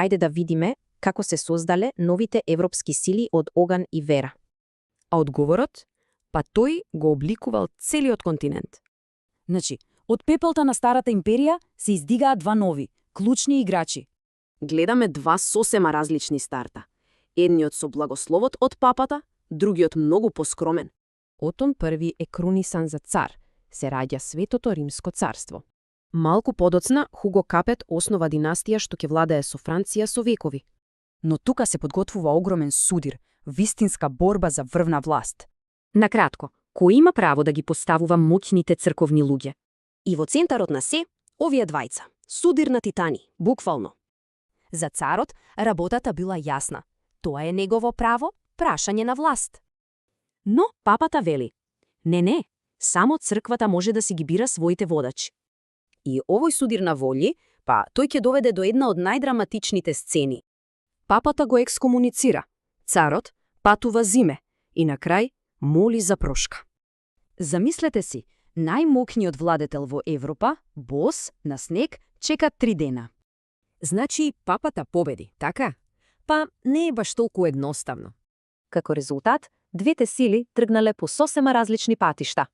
ајде да видиме како се создале новите европски сили од оган и вера. А одговорот? Па тој го обликувал целиот континент. Значи, од пепелта на старата империја се издигаат два нови, клучни играчи. Гледаме два сосема различни старта. Едниот со благословот од папата, другиот многу поскромен. Отон први е крунисан за цар, се раѓа Светото Римско царство. Малку подоцна Хуго Капет основа династија што ќе владее со Франција со векови. Но тука се подготвува огромен судир, вистинска борба за врвна власт. Накратко, кој има право да ги поставува моќните црковни луѓе? И во центарот на се, овие двајца. Судир на титани, буквално. За царот работата била јасна. Тоа е негово право, прашање на власт. Но папата вели: не, само црквата може да си ги бира своите водачи. И овој судир на волји, па тој ќе доведе до една од најдраматичните сцени. Папата го екскомуницира, царот патува зиме и на крај моли за прошка. Замислете си, најмокниот владетел во Европа, бос, на снег, чека 3 дена. Значи, папата победи, така? Па не е баш толку едноставно. Како резултат, двете сили тргнале по сосема различни патишта.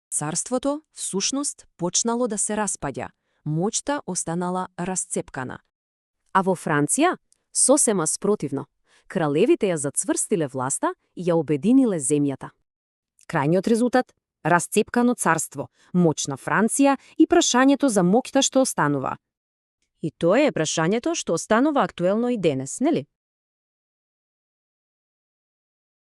Царството, всушност, почнало да се распаѓа. Моќта останала расцепкана. А во Франција, сосема спротивно. Кралевите ја зацврстиле власта и ја обединиле земјата. Крајниот резултат – расцепкано царство, моćна Франција и прашањето за моќта што останува. И тоа е прашањето што останува актуелно и денес, нели?